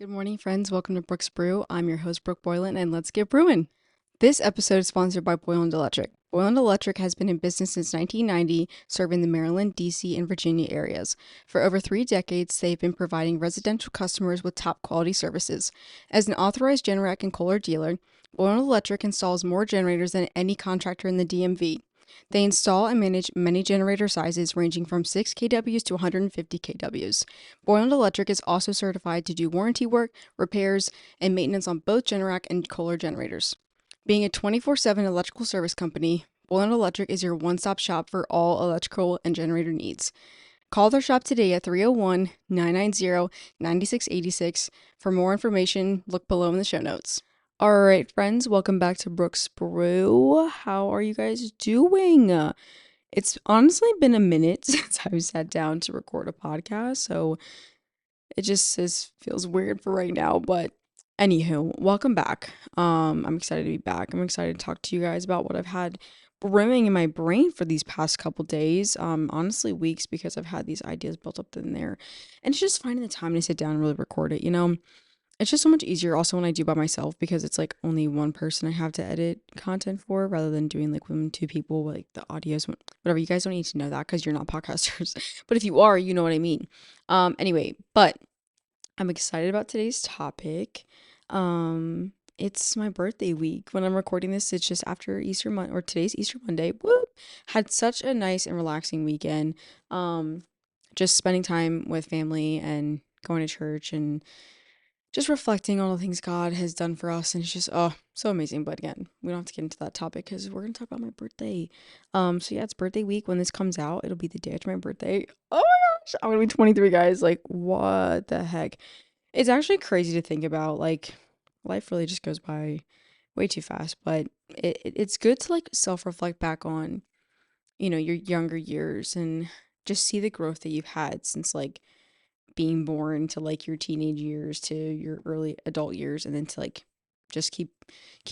Good morning, friends. Welcome to Brooks Brew. I'm your host, Brooke Boylan, and let's get brewing. This episode is sponsored by Boylan Electric. Boylan Electric has been in business since 1990, serving the Maryland, D.C., and Virginia areas. For over 3 decades, they've been providing residential customers with top quality services. As an authorized Generac and Kohler dealer, Boylan Electric installs more generators than any contractor in the DMV. They install and manage many generator sizes ranging from 6 kWs to 150 kWs. Boylan Electric is also certified to do warranty work, repairs, and maintenance on both Generac and Kohler generators. Being a 24/7 electrical service company, Boylan Electric is your one-stop shop for all electrical and generator needs. Call their shop today at 301-990-9686. For more information, look below in the show notes. All right, friends, welcome back to Brooks Brew. How are you guys doing? It's honestly been a minute since I've sat down to record a podcast, so it just feels weird for right now, but anywho, welcome back. I'm excited to be back. I'm excited to talk to you guys about what I've had brewing in my brain for these past couple days. Honestly, weeks, because I've had these ideas built up in there, and it's just finding the time to sit down and really record it. It's just so much easier also when I do by myself, because it's like only one person I have to edit content for, rather than doing like when two people, like the audios, whatever. You guys don't need to know that because you're not podcasters, but if you are, you know what I mean. Anyway, but I'm excited about today's topic. It's my birthday week. When I'm recording this, it's just after Easter Monday, or today's Easter Monday. Whoop! Had such a nice and relaxing weekend. Just spending time with family and going to church and just reflecting on all the things God has done for us, and it's just so amazing. But again, we don't have to get into that topic because we're gonna talk about my birthday. So yeah, it's birthday week. When this comes out, it'll be the day after my birthday. Oh my gosh, I'm gonna be 23, guys. Like, what the heck? It's actually crazy to think about. Like, life really just goes by way too fast. But it's good to like self-reflect back on, your younger years, and just see the growth that you've had since like being born to like your teenage years to your early adult years, and then to like just keep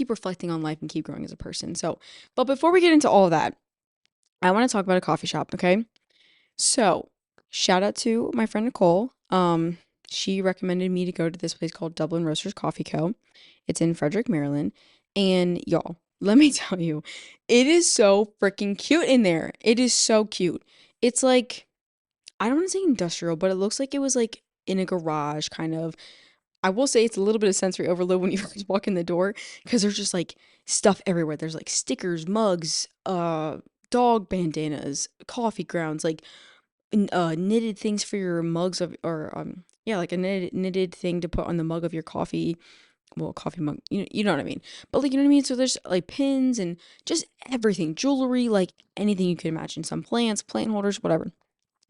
reflecting on life and keep growing as a person. So, but before we get into all of that, I want to talk about a coffee shop, okay? So, shout out to my friend Nicole. She recommended me to go to this place called Dublin Roasters Coffee Co. It's in Frederick, Maryland. And y'all, let me tell you, it is so freaking cute in there. It is so cute. It's like, I don't want to say industrial, but it looks like it was like in a garage kind of. I will say it's a little bit of sensory overload when you first walk in the door, because there's just like stuff everywhere. There's like stickers, mugs, dog bandanas, coffee grounds, like knitted things for your mugs of, or yeah, like a knitted thing to put on the mug of your coffee. Well, coffee mug, you know what I mean. But like, you know what I mean? So there's like pins and just everything, jewelry, like anything you can imagine, some plants, plant holders, whatever.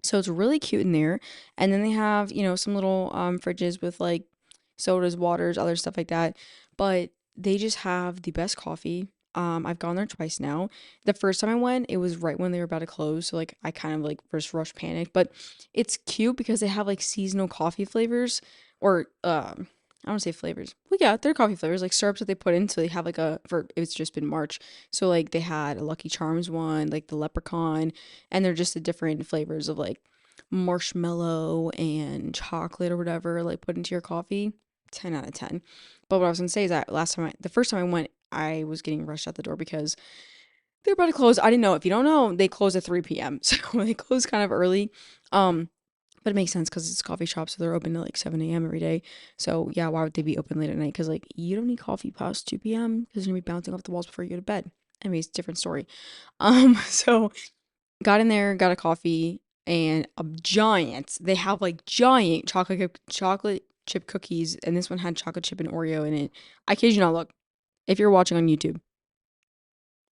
So it's really cute in there. And then they have, some little fridges with like sodas, waters, other stuff like that. But they just have the best coffee. I've gone there twice now. The first time I went, it was right when they were about to close. So like I kind of like first rush panicked. But it's cute because they have like seasonal coffee flavors, or I don't say flavors. Well, yeah, they're coffee flavors, like syrups that they put in. So they have like it's just been March. So like they had a Lucky Charms one, like the leprechaun, and they're just the different flavors of like marshmallow and chocolate or whatever, like put into your coffee. 10 out of 10. But what I was gonna say is that the first time I went, I was getting rushed out the door because they're about to close. I didn't know. If you don't know, they close at 3 p.m. So they close kind of early. But it makes sense because it's a coffee shop, so they're open till like 7 a.m. every day. So yeah, why would they be open late at night? Because like you don't need coffee past 2 p.m. because you're gonna be bouncing off the walls before you go to bed. Anyways, different story. So got in there, got a coffee, and they have like giant chocolate chip cookies, and this one had chocolate chip and Oreo in it. I kid you not, look, if you're watching on YouTube,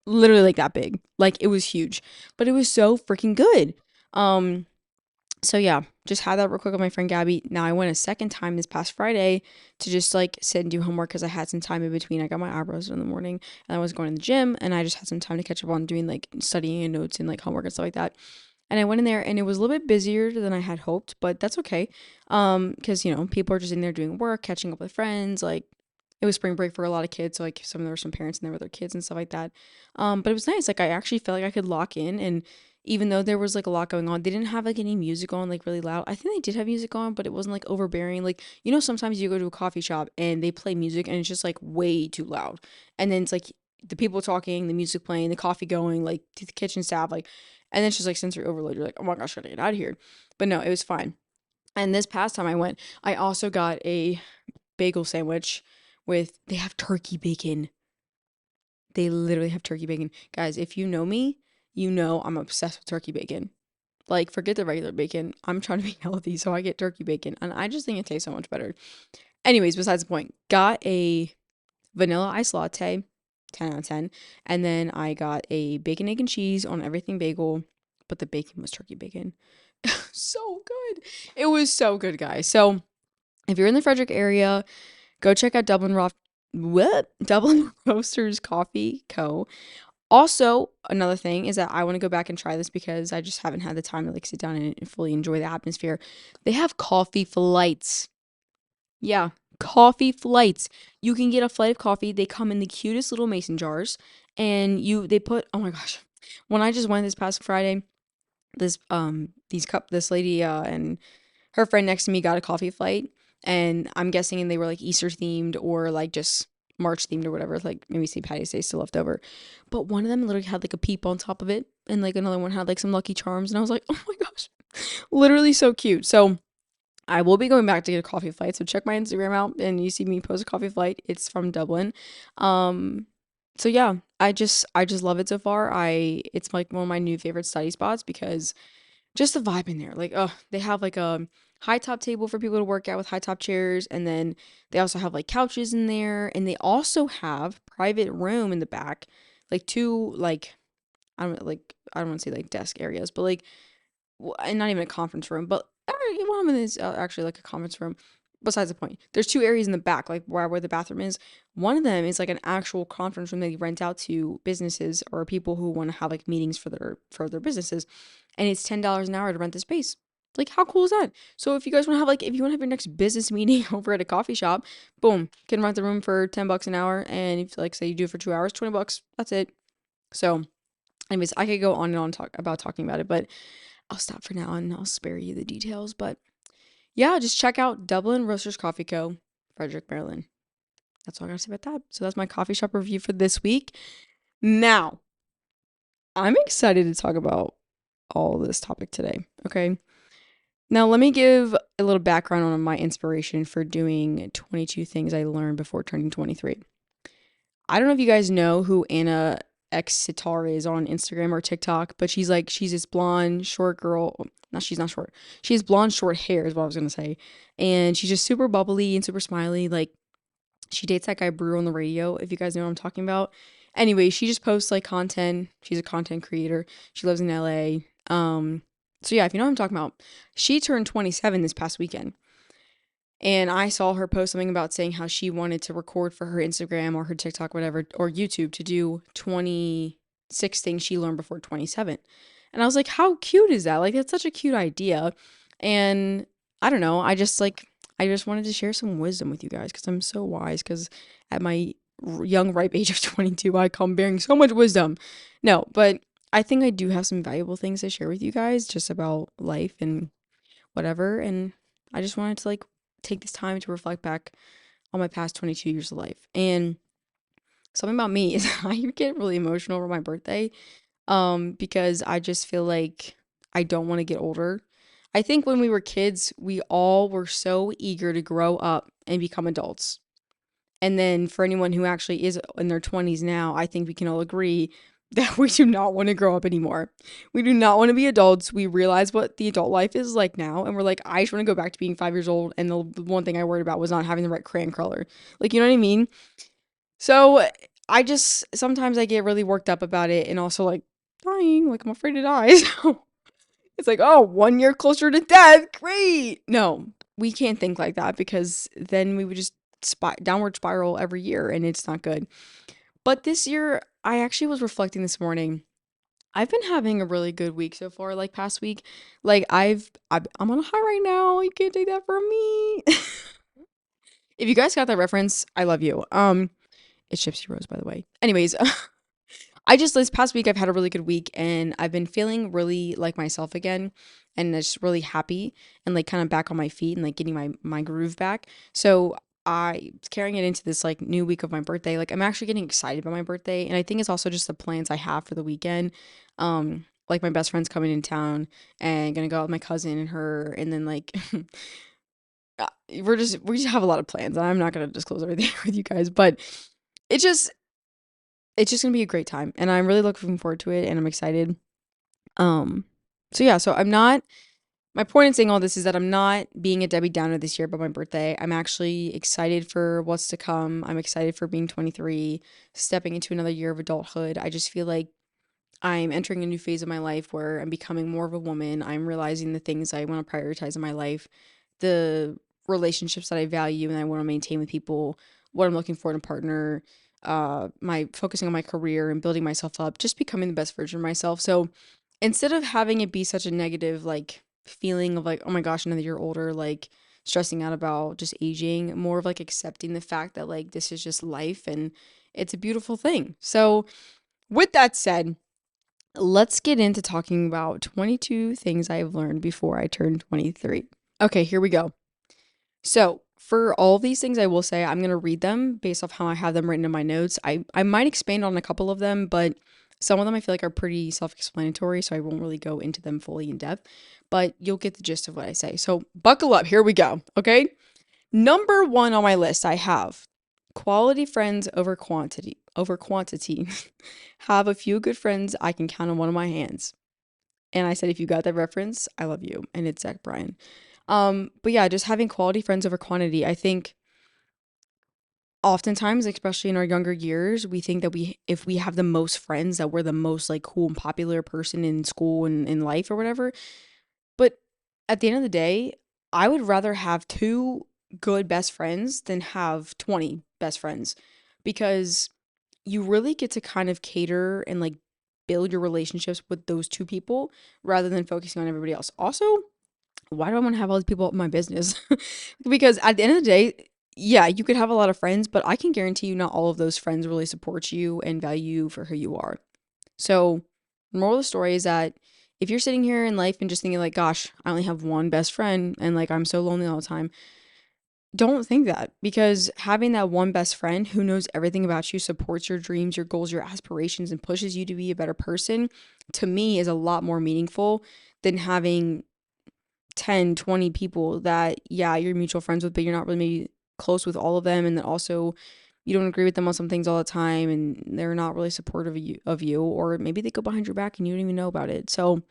literally like that big. Like it was huge, but it was so freaking good. Um, so yeah, just had that real quick with my friend Gabby. Now I went a second time this past Friday to just like sit and do homework because I had some time in between. I got my eyebrows done in the morning, and I was going to the gym, and I just had some time to catch up on doing like studying and notes and like homework and stuff like that. And I went in there, and it was a little bit busier than I had hoped, but that's okay. Because people are just in there doing work, catching up with friends. Like it was spring break for a lot of kids, so like there were some parents in there with their kids and stuff like that. But it was nice. Like I actually felt like I could lock in, and even though there was like a lot going on. They didn't have like any music on like really loud. I think they did have music on, but it wasn't like overbearing. Like, you know, sometimes you go to a coffee shop and they play music and it's just like way too loud. And then it's like the people talking, the music playing, the coffee going, like to the kitchen staff, like, and then it's just like sensory overload. You're like, oh my gosh, gotta get out of here. But no, it was fine. And this past time I went, I also got a bagel sandwich with, they have turkey bacon. They literally have turkey bacon. Guys, if you know me, you know I'm obsessed with turkey bacon. Like, forget the regular bacon. I'm trying to be healthy, so I get turkey bacon. And I just think it tastes so much better. Anyways, besides the point, got a vanilla ice latte, 10 out of 10. And then I got a bacon, egg, and cheese on everything bagel, but the bacon was turkey bacon. So good. It was so good, guys. So if you're in the Frederick area, go check out Dublin Roasters Coffee Co. Also, another thing is that I want to go back and try this because I just haven't had the time to like sit down and fully enjoy the atmosphere. They have coffee flights. Yeah, coffee flights. You can get a flight of coffee. They come in the cutest little mason jars, and they put, oh my gosh. When I just went this past Friday, this lady and her friend next to me got a coffee flight, and I'm guessing they were like Easter themed or like just March themed or whatever, like maybe St. Patty's Day still left over. But one of them literally had like a peep on top of it, and like another one had like some Lucky Charms, and I was like, oh my gosh, literally so cute. So I will be going back to get a coffee flight. So check my Instagram out, and you see me post a coffee flight. It's from Dublin. Um, so yeah, I just love it so far. It's like one of my new favorite study spots because just the vibe in there. Like, oh, they have like a high top table for people to work out with high top chairs, and then they also have like couches in there, and they also have private room in the back, like two like I don't want to say like desk areas, but like and not even a conference room, but one of them is actually like a conference room. Besides the point, there's two areas in the back, like where the bathroom is. One of them is like an actual conference room they rent out to businesses or people who want to have like meetings for their businesses, and it's $10 an hour to rent the space. Like, how cool is that? So if you guys want to have like if you want to have your next business meeting over at a coffee shop, boom, can rent the room for $10 an hour, and if like say you do it for 2 hours, $20, that's it. So, anyways, I could go on and on talking about it, but I'll stop for now and I'll spare you the details. But yeah, just check out Dublin Roasters Coffee Co., Frederick, Maryland. That's all I gotta say about that. So that's my coffee shop review for this week. Now, I'm excited to talk about all this topic today. Okay. Now, let me give a little background on my inspiration for doing 22 things I learned before turning 23. I don't know if you guys know who Anna X Sitar is on Instagram or TikTok, but she's this blonde, short girl. No, she's not short. She has blonde, short hair, is what I was gonna say. And she's just super bubbly and super smiley. Like, she dates that guy Brew on the radio, if you guys know what I'm talking about. Anyway, she just posts like content. She's a content creator. She lives in LA. So yeah, if you know what I'm talking about, she turned 27 this past weekend. And I saw her post something about saying how she wanted to record for her Instagram or her TikTok, whatever, or YouTube to do 26 things she learned before 27. And I was like, how cute is that? Like, that's such a cute idea. And I don't know. I just wanted to share some wisdom with you guys because I'm so wise. Because at my young, ripe age of 22, I come bearing so much wisdom. No, but I think I do have some valuable things to share with you guys just about life and whatever. And I just wanted to like take this time to reflect back on my past 22 years of life. And something about me is I get really emotional over my birthday because I just feel like I don't want to get older. I think when we were kids, we all were so eager to grow up and become adults. And then for anyone who actually is in their 20s now, I think we can all agree that we do not want to grow up anymore. We do not want to be adults. We realize what the adult life is like now, and we're like, I just want to go back to being 5 years old. And the one thing I worried about was not having the right crayon color. Like, you know what I mean? So I just sometimes I get really worked up about it, and also like dying. Like, I'm afraid to die. So it's like, oh, 1 year closer to death. Great. No, we can't think like that because then we would just downward spiral every year, and it's not good. But this year, I actually was reflecting this morning. I've been having a really good week so far, like past week. Like I'm on a high right now. You can't take that from me. If you guys got that reference, I love you. It's Gypsy Rose, by the way. Anyways, I just this past week I've had a really good week and I've been feeling really like myself again and just really happy and like kind of back on my feet and like getting my groove back. So I carrying it into this like new week of my birthday. Like I'm actually getting excited about my birthday and I think it's also just the plans I have for the weekend. Like my best friend's coming in town and gonna go out with my cousin and her and then like we just have a lot of plans. I'm not gonna disclose everything with you guys, but it just it's just gonna be a great time and I'm really looking forward to it and I'm excited. Um so yeah, so I'm not my point in saying all this is that I'm not being a Debbie Downer this year about my birthday. I'm actually excited for what's to come. I'm excited for being 23, stepping into another year of adulthood. I just feel like I'm entering a new phase of my life where I'm becoming more of a woman. I'm realizing the things I want to prioritize in my life, the relationships that I value and I want to maintain with people, what I'm looking for in a partner, my focusing on my career and building myself up, just becoming the best version of myself. So instead of having it be such a negative like feeling of like, oh my gosh, another year older, like stressing out about just aging, more of like accepting the fact that like this is just life and it's a beautiful thing. So with that said, let's get into talking about 22 things I've learned before I turned 23. Okay, here we go. So, for all these things, I will say I'm going to read them based off how I have them written in my notes. I might expand on a couple of them, but some of them I feel like are pretty self explanatory, so I won't really go into them fully in depth, but you'll get the gist of what I say. So, buckle up. Here we go. Okay. Number one on my list, I have quality friends over quantity. Over quantity. Have a few good friends I can count on one of my hands. And I said, if you got that reference, I love you. And it's Zach Bryan. But yeah, just having quality friends over quantity. I think oftentimes, especially in our younger years, we think that if we have the most friends, that we're the most like cool and popular person in school and in life or whatever. But at the end of the day, I would rather have two good best friends than have 20 best friends because you really get to kind of cater and like build your relationships with those two people rather than focusing on everybody else. Also, why do I want to have all these people up in my business? Because at the end of the day, yeah, you could have a lot of friends, but I can guarantee you not all of those friends really support you and value you for who you are. So, moral of the story is that if you're sitting here in life and just thinking like, gosh, I only have one best friend and like I'm so lonely all the time, don't think that because having that one best friend who knows everything about you, supports your dreams, your goals, your aspirations, and pushes you to be a better person, to me is a lot more meaningful than having 10, 20 people that, yeah, you're mutual friends with, but you're not really maybe close with all of them. And then also you don't agree with them on some things all the time and they're not really supportive of you, or maybe they go behind your back and you don't even know about it. So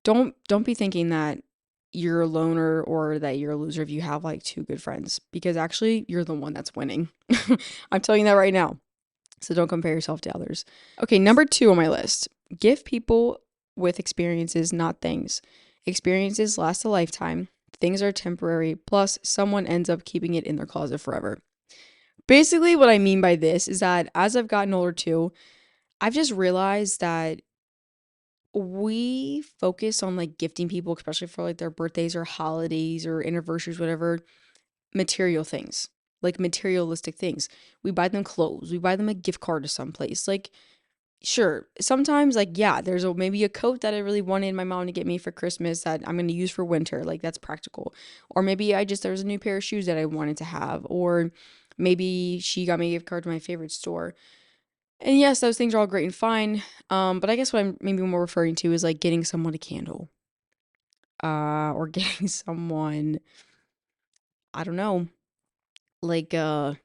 don't be thinking that you're a loner or that you're a loser if you have like two good friends because actually you're the one that's winning. I'm telling you that right now. So don't compare yourself to others. Okay, number 2 on my list. Give people with experiences, not things. Experiences last a lifetime. Things are temporary. Plus, someone ends up keeping it in their closet forever. Basically, what I mean by this is that as I've gotten older too, I've just realized that we focus on like gifting people, especially for like their birthdays or holidays or anniversaries, whatever, material things, like materialistic things. We buy them clothes, we buy them a gift card to someplace. Like, sure, sometimes, like, yeah, there's maybe a coat that I really wanted my mom to get me for Christmas that I'm going to use for winter. Like, that's practical. Or maybe there's a new pair of shoes that I wanted to have. Or maybe she got me a gift card to my favorite store. And yes, those things are all great and fine. But I guess what I'm maybe more referring to is like getting someone a candle, or getting someone, I don't know, like a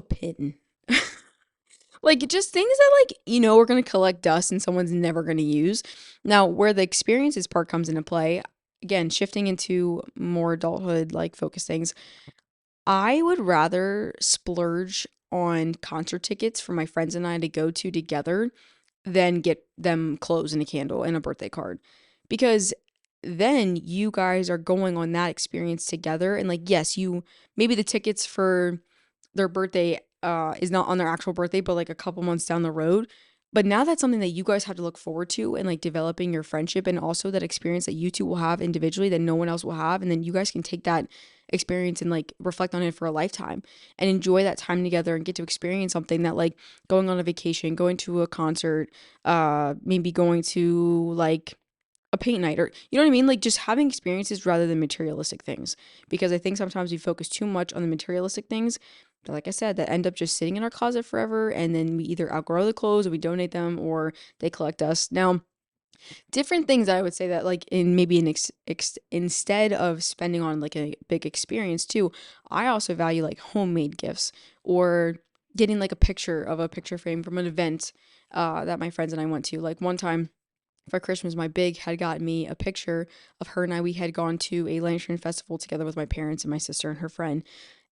pin. Like just things that like, are gonna collect dust and someone's never gonna use. Now, where the experiences part comes into play, again, shifting into more adulthood like focus things, I would rather splurge on concert tickets for my friends and I to go to together than get them clothes and a candle and a birthday card. Because then you guys are going on that experience together. And like, yes, maybe the tickets for their birthday is not on their actual birthday, but like a couple months down the road. But now that's something that you guys have to look forward to and like developing your friendship and also that experience that you two will have individually that no one else will have. And then you guys can take that experience and like reflect on it for a lifetime and enjoy that time together and get to experience something that like going on a vacation, going to a concert, maybe going to like a paint night, or you know what I mean? Like just having experiences rather than materialistic things. Because I think sometimes we focus too much on the materialistic things, that, like I said, that end up just sitting in our closet forever, and then we either outgrow the clothes or we donate them or they collect us. Now, different things I would say that like in maybe instead of spending on like a big experience too, I also value like homemade gifts or getting like a picture of a picture frame from an event that my friends and I went to. Like one time for Christmas, my big had gotten me a picture of her and I. We had gone to a lantern festival together with my parents and my sister and her friend.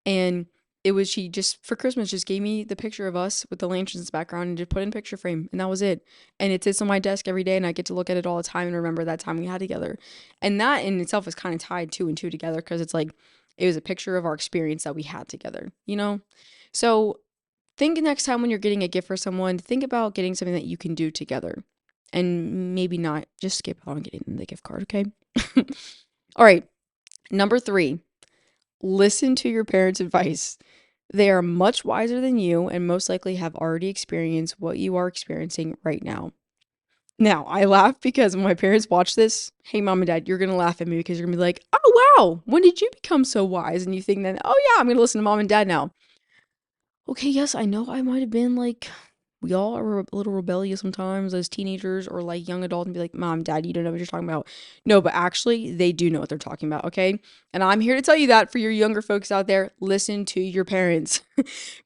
And it was, she just for Christmas just gave me the picture of us with the lanterns background and just put in picture frame, and that was it. And it sits on my desk every day, and I get to look at it all the time and remember that time we had together. And that in itself is kind of tied two and two together because it's like it was a picture of our experience that we had together, you know? So think next time when you're getting a gift for someone, think about getting something that you can do together. And maybe not just skip out on getting them the gift card, okay? All right. Number 3, listen to your parents' advice. They are much wiser than you and most likely have already experienced what you are experiencing right now. Now, I laugh because when my parents watch this, hey, mom and dad, you're going to laugh at me because you're going to be like, oh, wow, when did you become so wise? And you think then, oh, yeah, I'm going to listen to mom and dad now. Okay, yes, I know I might have been like, we all are a little rebellious sometimes as teenagers or like young adults and be like, Mom, Dad, you don't know what you're talking about. No, but actually, they do know what they're talking about, okay? And I'm here to tell you that for your younger folks out there, listen to your parents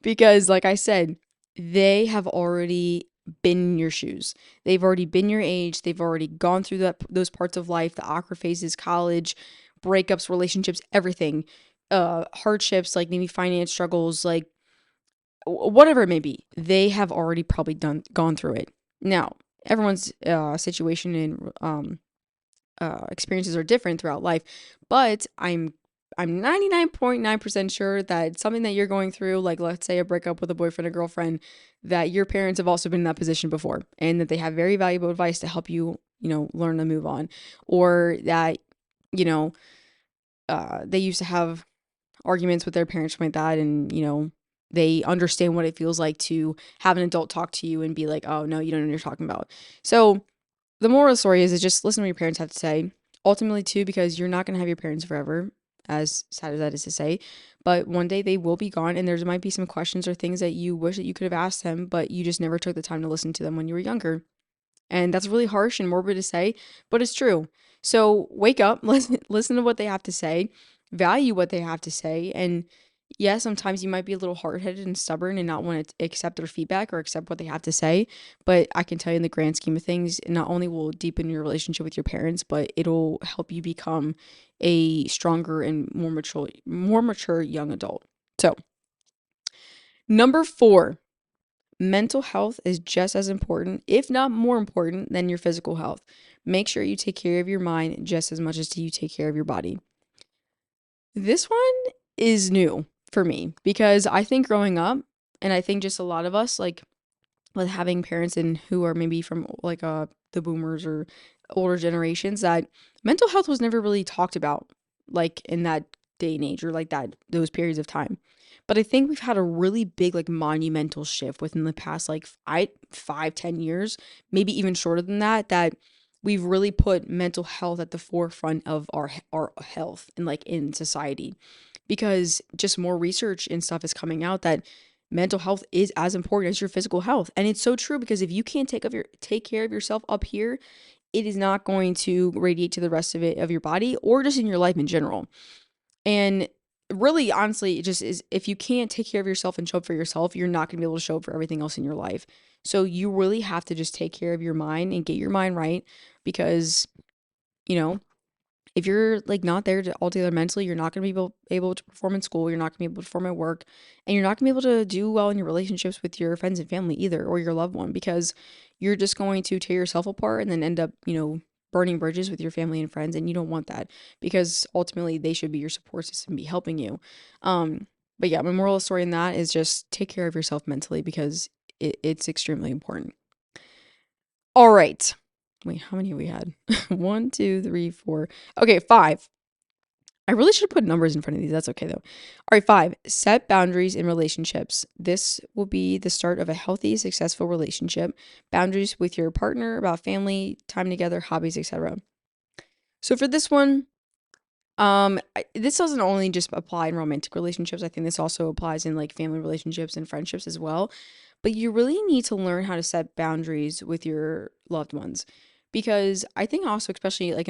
because, like I said, they have already been in your shoes. They've already been your age. They've already gone through those parts of life, the awkward phases, college, breakups, relationships, everything, hardships, like maybe finance struggles, like whatever it may be, they have already probably gone through it. Now, everyone's situation and experiences are different throughout life, but I'm 99.9% sure that something that you're going through, like let's say a breakup with a boyfriend or girlfriend, that your parents have also been in that position before, and that they have very valuable advice to help you, learn to move on, or that, you know, they used to have arguments with their parents like that, and they understand what it feels like to have an adult talk to you and be like, oh no, you don't know what you're talking about. So the moral of the story is just listen to what your parents have to say, ultimately too, because you're not going to have your parents forever, as sad as that is to say, but one day they will be gone, and there might be some questions or things that you wish that you could have asked them, but you just never took the time to listen to them when you were younger. And that's really harsh and morbid to say, but it's true. So wake up, listen to what they have to say, value what they have to say. And yeah, sometimes you might be a little hard headed and stubborn and not want to accept their feedback or accept what they have to say. But I can tell you, in the grand scheme of things, it not only will deepen your relationship with your parents, but it'll help you become a stronger and more mature young adult. So, number 4, mental health is just as important, if not more important, than your physical health. Make sure you take care of your mind just as much as you take care of your body. This one is new for me because I think growing up, and I think just a lot of us, like with having parents and who are maybe from like the boomers or older generations, that mental health was never really talked about like in that day and age or like that those periods of time. But I think we've had a really big like monumental shift within the past like 5-10 years, maybe even shorter than that, that we've really put mental health at the forefront of our health and like in society, because just more research and stuff is coming out that mental health is as important as your physical health. And it's so true, because if you can't take care of yourself up here, it is not going to radiate to the rest of your body or just in your life in general. And really, honestly, it just is, if you can't take care of yourself and show up for yourself, you're not going to be able to show up for everything else in your life. So you really have to just take care of your mind and get your mind right, because, you know, if you're like not there to altogether mentally, you're not going to be able to perform in school, you're not going to be able to perform at work, and you're not going to be able to do well in your relationships with your friends and family either, or your loved one, because you're just going to tear yourself apart and then end up, burning bridges with your family and friends, and you don't want that, because ultimately they should be your support system, be helping you. But yeah, my moral of the story in that is just take care of yourself mentally, because it's extremely important. All right. Wait, how many have we had? One, two, three, four. Okay, 5. I really should put numbers in front of these. That's okay though. All right, 5. Set boundaries in relationships. This will be the start of a healthy, successful relationship. Boundaries with your partner, about family, time together, hobbies, etc. So for this one, this doesn't only just apply in romantic relationships. I think this also applies in like family relationships and friendships as well. But you really need to learn how to set boundaries with your loved ones, because I think also, especially like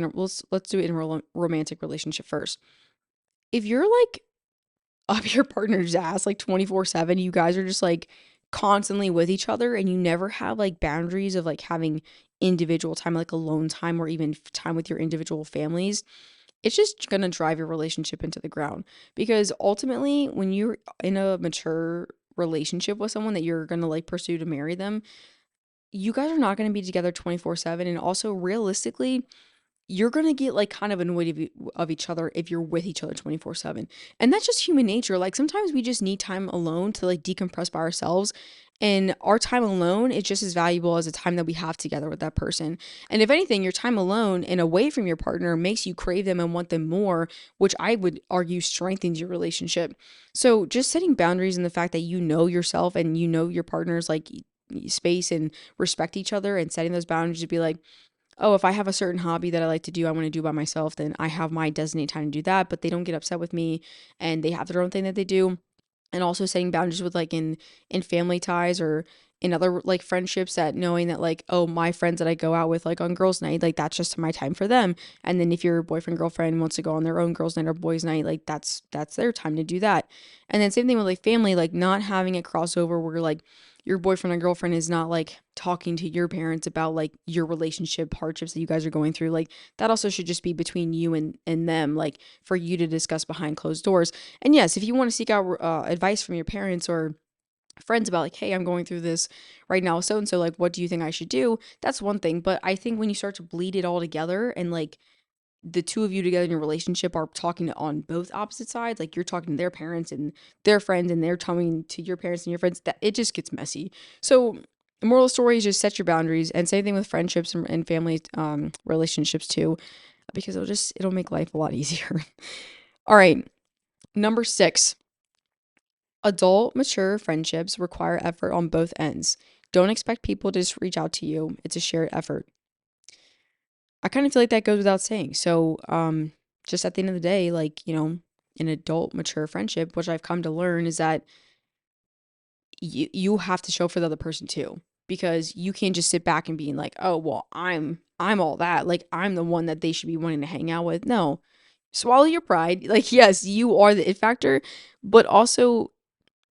let's do it in a romantic relationship first. If you're like up your partner's ass like 24/7, you guys are just like constantly with each other and you never have like boundaries of like having individual time, like alone time, or even time with your individual families, it's just gonna drive your relationship into the ground. Because ultimately, when you're in a mature relationship with someone that you're gonna like pursue to marry them, you guys are not gonna be together 24/7. And also, realistically, you're gonna get like kind of annoyed of each other if you're with each other 24/7. And that's just human nature. Like sometimes we just need time alone to like decompress by ourselves. And our time alone is just as valuable as the time that we have together with that person. And if anything, your time alone and away from your partner makes you crave them and want them more, which I would argue strengthens your relationship. So just setting boundaries and the fact that you know yourself and you know your partner's like space and respect each other, and setting those boundaries to be like, oh, if I have a certain hobby that I like to do, I want to do by myself, then I have my designated time to do that, but they don't get upset with me and they have their own thing that they do. And also setting boundaries with like in family ties or in other like friendships, that knowing that like, oh, my friends that I go out with like on girls' night, like that's just my time for them. And then if your boyfriend, girlfriend wants to go on their own girls' night or boys' night, like that's their time to do that. And then same thing with like family, like not having it crossover where like your boyfriend or girlfriend is not like talking to your parents about like your relationship hardships that you guys are going through. Like that also should just be between you and them, like for you to discuss behind closed doors. And yes, if you want to seek out advice from your parents or friends about like, hey, I'm going through this right now, so and so, like what do you think I should do, that's one thing. But I think when you start to bleed it all together and like the two of you together in your relationship are talking on both opposite sides, like you're talking to their parents and their friends and they're talking to your parents and your friends, that it just gets messy. So the moral of the story is just set your boundaries. And same thing with friendships and family relationships too, because it'll make life a lot easier. All right, number 6. Adult, mature friendships require effort on both ends. Don't expect people to just reach out to you. It's a shared effort. I kind of feel like that goes without saying. So, just at the end of the day, like, an adult, mature friendship, which I've come to learn is that you have to show for the other person too, because you can't just sit back and being like, oh, well, I'm all that. Like, I'm the one that they should be wanting to hang out with. No, swallow your pride. Like, yes, you are the it factor, but also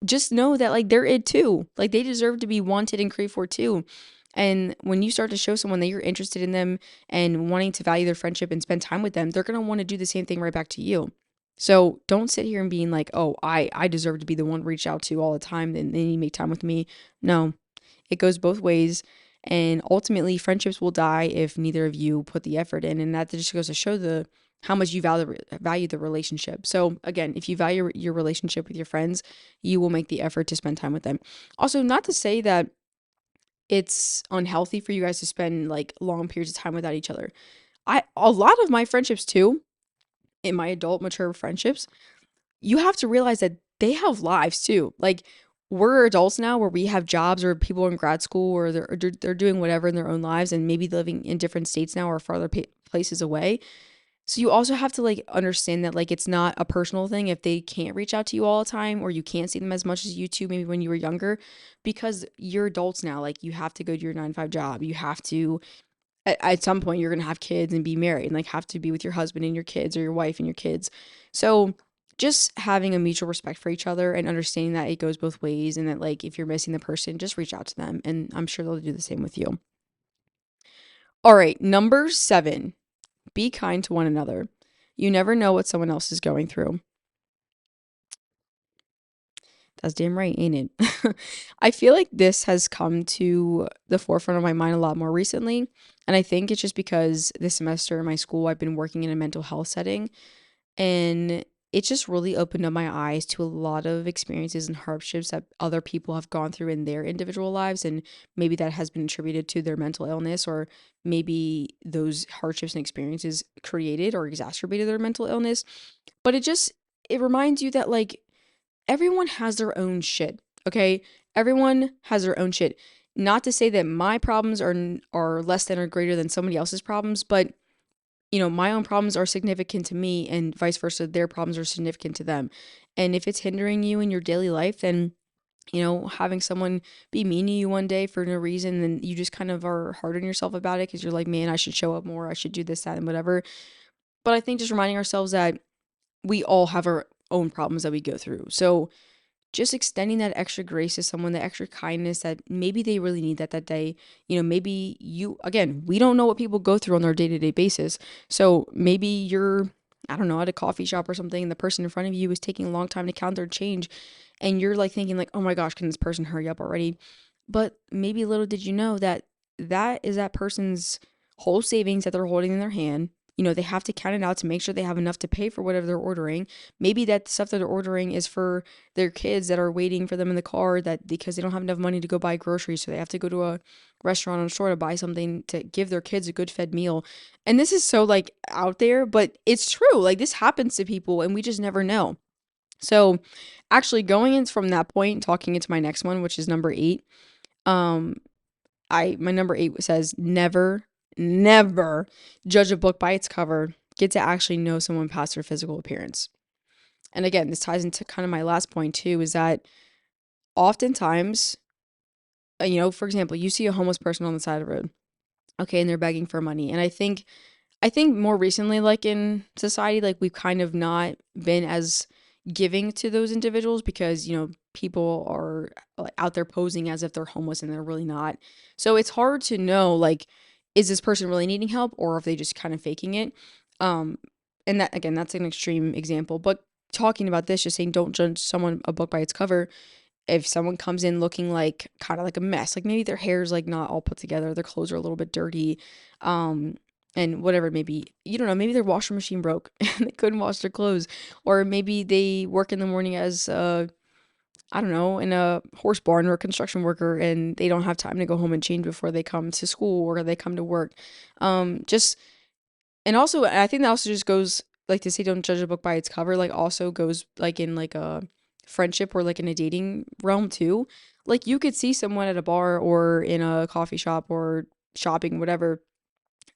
just know that like they're it too. Like they deserve to be wanted and craved for too. And when you start to show someone that you're interested in them and wanting to value their friendship and spend time with them, they're going to want to do the same thing right back to you. So don't sit here and being like, oh, I deserve to be the one reached out to all the time, then they need to make time with me. No, it goes both ways. And ultimately, friendships will die if neither of you put the effort in. And that just goes to show the how much you value the relationship. So again, if you value your relationship with your friends, you will make the effort to spend time with them. Also, not to say that it's unhealthy for you guys to spend like long periods of time without each other. A lot of my friendships too, in my adult mature friendships, you have to realize that they have lives too. Like we're adults now where we have jobs, or people in grad school, or they're doing whatever in their own lives and maybe living in different states now or farther places away. So you also have to like understand that like it's not a personal thing if they can't reach out to you all the time, or you can't see them as much as you two maybe when you were younger, because you're adults now. Like you have to go to your 9 to 5 job. You have to at some point you're going to have kids and be married and like have to be with your husband and your kids, or your wife and your kids. So just having a mutual respect for each other and understanding that it goes both ways, and that like if you're missing the person, just reach out to them and I'm sure they'll do the same with you. All right, number 7. Be kind to one another. You never know what someone else is going through. That's damn right, ain't it? I feel like this has come to the forefront of my mind a lot more recently. And I think it's just because this semester in my school, I've been working in a mental health setting. And it just really opened up my eyes to a lot of experiences and hardships that other people have gone through in their individual lives. And maybe that has been attributed to their mental illness, or maybe those hardships and experiences created or exacerbated their mental illness. But it reminds you that like everyone has their own shit, okay? Everyone has their own shit. Not to say that my problems are less than or greater than somebody else's problems, but my own problems are significant to me and vice versa, their problems are significant to them. And if it's hindering you in your daily life, then having someone be mean to you one day for no reason, then you just kind of are hard on yourself about it because you're like, man, I should show up more, I should do this, that, and whatever. But I think just reminding ourselves that we all have our own problems that we go through. So just extending that extra grace to someone, that extra kindness that maybe they really need that day. Maybe again, we don't know what people go through on their day-to-day basis. So maybe you're, I don't know, at a coffee shop or something, and the person in front of you is taking a long time to count their change, and you're like thinking like, oh my gosh, can this person hurry up already? But maybe little did you know that that is that person's whole savings that they're holding in their hand. They have to count it out to make sure they have enough to pay for whatever they're ordering. Maybe that stuff that they're ordering is for their kids that are waiting for them in the car, that because they don't have enough money to go buy groceries, so they have to go to a restaurant or a store to buy something to give their kids a good fed meal. And this is so like out there, but it's true. Like this happens to people and we just never know. So actually going in from that point, talking into my next one, which is number 8. My number 8 says never judge a book by its cover. Get to actually know someone past their physical appearance. And again, this ties into kind of my last point too, is that oftentimes, for example, you see a homeless person on the side of the road, okay, and they're begging for money. And I think more recently, like in society, like we've kind of not been as giving to those individuals because, people are like out there posing as if they're homeless and they're really not. So it's hard to know, like, is this person really needing help or if they just kind of faking it? Um, and that, again, that's an extreme example, but talking about this, just saying don't judge someone a book by its cover. If someone comes in looking like kind of like a mess, like maybe their hair's like not all put together, their clothes are a little bit dirty, and whatever it may be, you don't know, maybe their washing machine broke and they couldn't wash their clothes, or maybe they work in the morning as I don't know, in a horse barn or a construction worker, and they don't have time to go home and change before they come to school or they come to work. Just and also I think that also just goes like to say don't judge a book by its cover, like also goes like in like a friendship or like in a dating realm too. Like you could see someone at a bar or in a coffee shop or shopping, whatever,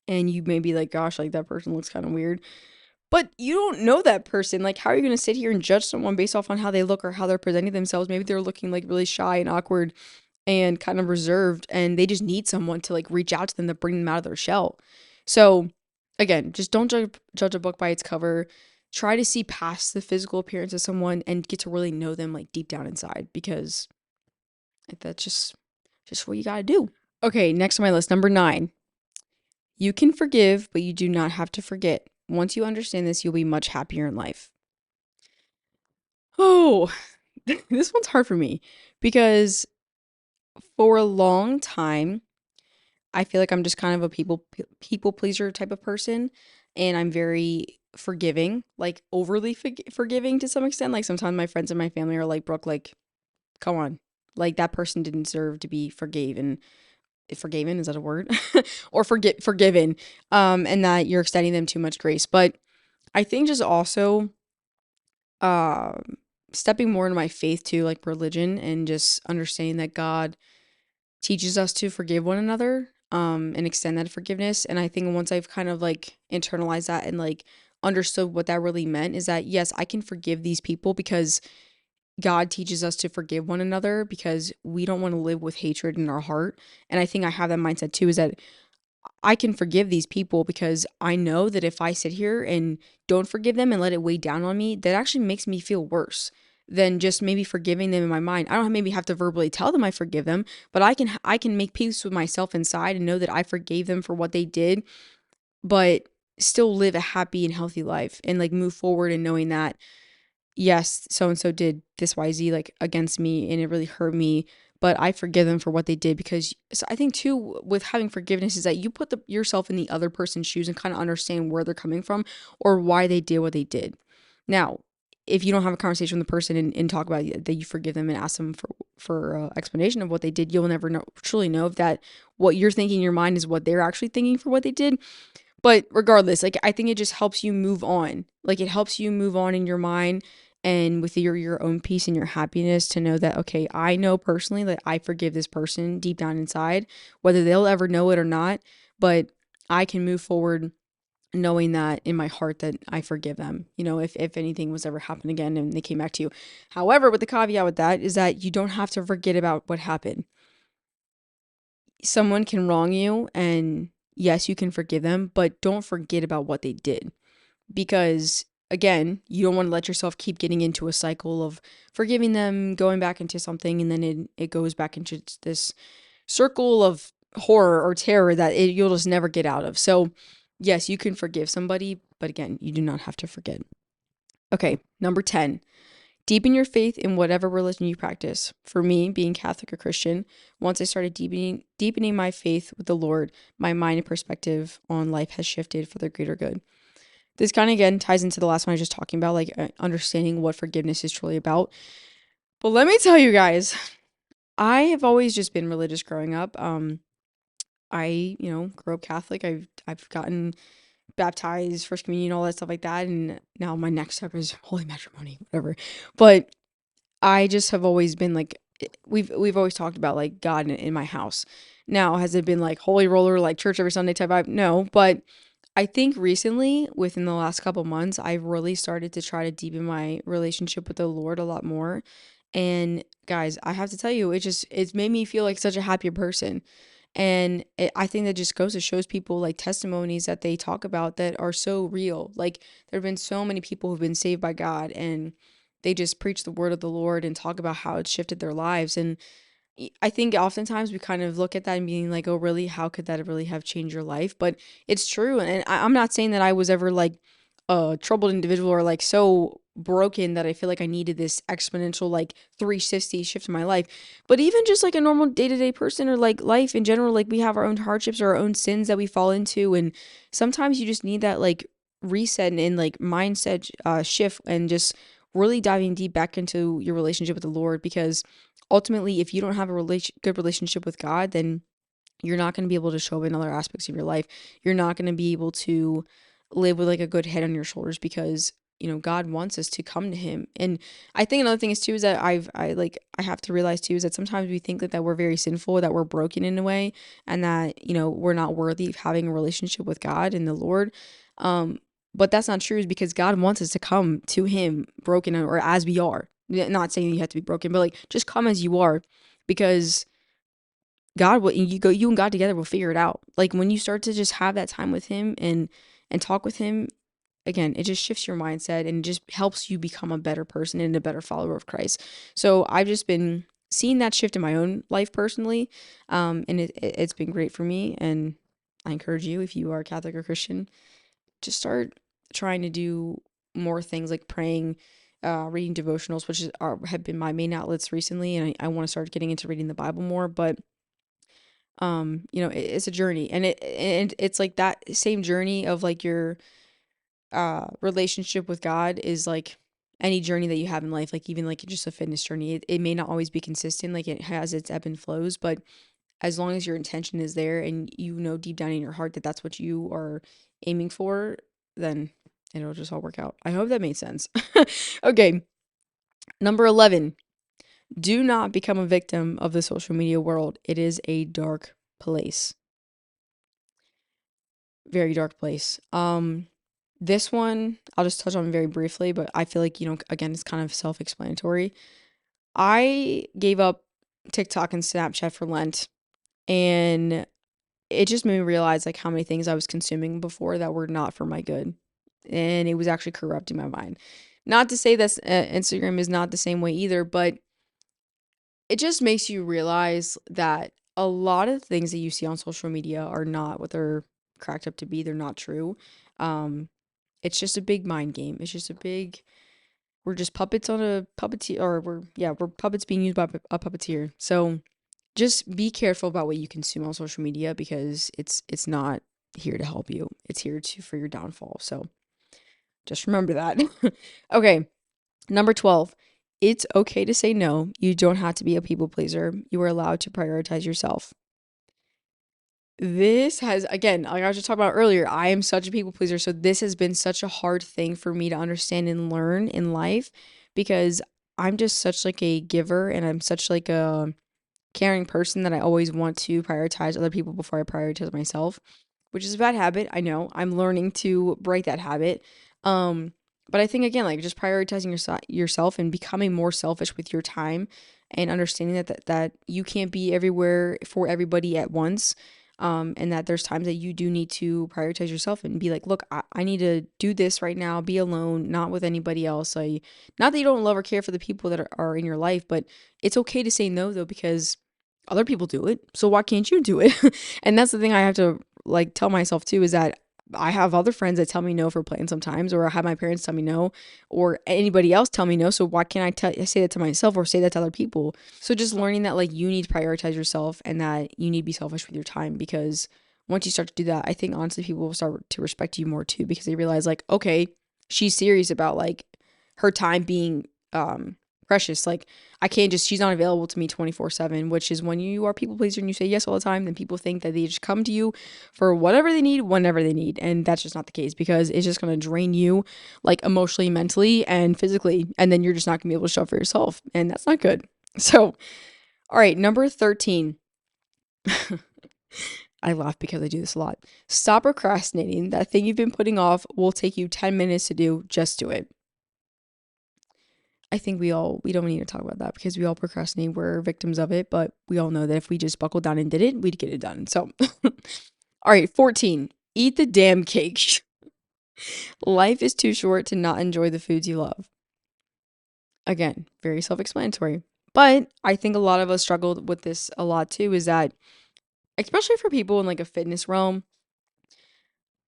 and you may be like, gosh, like that person looks kind of weird. But you don't know that person. Like, how are you going to sit here and judge someone based off on how they look or how they're presenting themselves? Maybe they're looking like really shy and awkward and kind of reserved, and they just need someone to like reach out to them to bring them out of their shell. So, again, just don't judge a book by its cover. Try to see past the physical appearance of someone and get to really know them like deep down inside, because that's just what you got to do. Okay, next on my list, number 9. You can forgive, but you do not have to forget. Once you understand this, you'll be much happier in life. Oh, this one's hard for me because for a long time, I feel like I'm just kind of a people pleaser type of person, and I'm very forgiving, like overly forgiving to some extent. Like sometimes my friends and my family are like, "Brooke, like, come on, like that person didn't deserve to be forgiven." Forgiven, is that a word? Or forgiven, and that you're extending them too much grace. But I think just also um stepping more into my faith too, like religion, and just understanding that God teaches us to forgive one another, and extend that forgiveness. And I think once I've kind of like internalized that and like understood what that really meant, is that yes, I can forgive these people because God teaches us to forgive one another, because we don't want to live with hatred in our heart. And I think I have that mindset too, is that I can forgive these people because I know that if I sit here and don't forgive them and let it weigh down on me, that actually makes me feel worse than just maybe forgiving them in my mind. I don't maybe have to verbally tell them I forgive them, but I can make peace with myself inside and know that I forgave them for what they did, but still live a happy and healthy life and like move forward and knowing that yes, so and so did this YZ like against me and it really hurt me, but I forgive them for what they did. Because so I think too with having forgiveness is that you put yourself in the other person's shoes and kind of understand where they're coming from or why they did what they did. Now, if you don't have a conversation with the person and talk about that you forgive them and ask them for explanation of what they did, you'll never truly know if that what you're thinking in your mind is what they're actually thinking for what they did. But regardless, like, I think it just helps you move on. Like, it helps you move on in your mind and with your own peace and your happiness to know that, okay, I know personally that I forgive this person deep down inside, whether they'll ever know it or not, but I can move forward knowing that in my heart that I forgive them, if anything was ever happen again and they came back to you. However, with the caveat with that is that you don't have to forget about what happened. Someone can wrong you, and yes, you can forgive them, but don't forget about what they did. Because again, you don't want to let yourself keep getting into a cycle of forgiving them, going back into something, and then it goes back into this circle of horror or terror that you'll just never get out of. So yes, you can forgive somebody, but again, you do not have to forget. Okay, number 10. Deepen your faith in whatever religion you practice. For me, being Catholic or Christian, once I started deepening my faith with the Lord, my mind and perspective on life has shifted for the greater good. This kind of again ties into the last one I was just talking about, like understanding what forgiveness is truly about. But let me tell you guys, I have always just been religious growing up. I, grew up Catholic. I've gotten baptized, first communion, all that stuff like that, and now my next step is holy matrimony, whatever. But I just have always been like, we've always talked about like God in my house. Now, has it been like holy roller, like church every Sunday type vibe? No, but I think recently, within the last couple months, I've really started to try to deepen my relationship with the Lord a lot more. And guys, I have to tell you, it's made me feel like such a happier person. And I think that just goes to shows people like testimonies that they talk about that are so real. Like, there have been so many people who've been saved by God, and they just preach the word of the Lord and talk about how it shifted their lives. And I think oftentimes we kind of look at that and being like, oh, really? How could that really have changed your life? But it's true. And I'm not saying that I was ever like a troubled individual or like so broken that I feel like I needed this exponential like 360 shift in my life. But even just like a normal day-to-day person or like life in general, like we have our own hardships or our own sins that we fall into. And sometimes you just need that like reset and like mindset shift and just really diving deep back into your relationship with the Lord, because ultimately, if you don't have a good relationship with God, then you're not going to be able to show up in other aspects of your life. You're not going to be able to live with like a good head on your shoulders, because God wants us to come to him. And I think another thing is too is that I have to realize too is that sometimes we think that we're very sinful, that we're broken in a way, and that we're not worthy of having a relationship with God and the Lord. But that's not true, is because God wants us to come to him broken or as we are. Not saying you have to be broken, but like just come as you are, because God will, you and God together will figure it out. Like when you start to just have that time with him and talk with him, again, it just shifts your mindset and just helps you become a better person and a better follower of Christ. So I've just been seeing that shift in my own life personally. And it's been great for me. And I encourage you, if you are Catholic or Christian, to start trying to do more things like praying, reading devotionals, which have been my main outlets recently. And I want to start getting into reading the Bible more, but it's a journey, and it's like that same journey of like your relationship with God is like any journey that you have in life, like even like just a fitness journey. It may not always be consistent, like it has its ebb and flows, but as long as your intention is there and you know deep down in your heart that that's what you are aiming for, then it'll just all work out. I hope that made sense. Okay, number 11. Do not become a victim of the social media world. It is a dark place. Very dark place. This one I'll just touch on very briefly, but I feel like, again, it's kind of self-explanatory. I gave up TikTok and Snapchat for Lent, and it just made me realize like how many things I was consuming before that were not for my good. And it was actually corrupting my mind. Not to say that Instagram is not the same way either, but it just makes you realize that a lot of things that you see on social media are not what they're cracked up to be. They're not true. Um, it's just a big mind game. It's just we're just puppets on a puppeteer, or we're puppets being used by a puppeteer. So just be careful about what you consume on social media, because it's not here to help you. It's here for your downfall. So just remember that. Okay. Number 12, it's okay to say no. You don't have to be a people pleaser. You are allowed to prioritize yourself. This has, again, like I was just talking about earlier, I am such a people pleaser. So this has been such a hard thing for me to understand and learn in life because I'm just such like a giver and I'm such like a caring person that I always want to prioritize other people before I prioritize myself, which is a bad habit. I know. I'm learning to break that habit. Um, but I think again, like just prioritizing yourself and becoming more selfish with your time and understanding that you can't be everywhere for everybody at once. And that there's times that you do need to prioritize yourself and be like, look, I need to do this right now, be alone, not with anybody else. Like, not that you don't love or care for the people that are in your life, but it's okay to say no though, because other people do it. So why can't you do it? And that's the thing I have to like tell myself too, is that I have other friends that tell me no for playing sometimes, or I have my parents tell me no, or anybody else tell me no. So why can't I say that to myself or say that to other people? So just learning that like you need to prioritize yourself and that you need to be selfish with your time, because once you start to do that, I think honestly people will start to respect you more too, because they realize like, okay, she's serious about like her time being precious. Like I can't just, she's not available to me 24/7, which is when you are people pleaser and you say yes all the time, then people think that they just come to you for whatever they need, whenever they need. And that's just not the case, because it's just going to drain you like emotionally, mentally, and physically. And then you're just not going to be able to show up for yourself. And that's not good. So, all right, number 13. I laugh because I do this a lot. Stop procrastinating. That thing you've been putting off will take you 10 minutes to do. Just do it. I think we don't need to talk about that because we all procrastinate. We're victims of it, but we all know that if we just buckled down and did it, we'd get it done. So, all right, 14. Eat the damn cake. Life is too short to not enjoy the foods you love. Again, very self-explanatory. But I think a lot of us struggled with this a lot too, is that especially for people in like a fitness realm,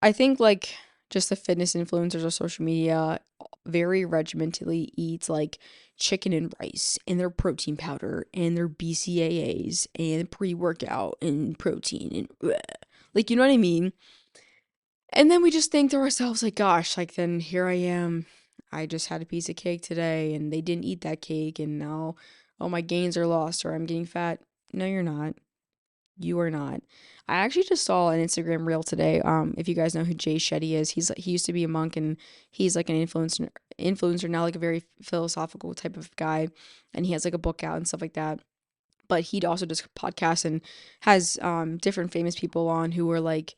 I think like just the fitness influencers or social media very regimentedly eat like chicken and rice and their protein powder and their BCAAs and pre-workout and protein and bleh. Like, you know what I mean? And then we just think to ourselves like, gosh, like then here I am. I just had a piece of cake today and they didn't eat that cake and now oh my gains are lost or I'm getting fat. No, you're not. You are not. I actually just saw an Instagram reel today. If you guys know who Jay Shetty is, he used to be a monk and he's like an influencer now, like a very philosophical type of guy, and he has like a book out and stuff like that. But he also does podcasts and has different famous people on who are like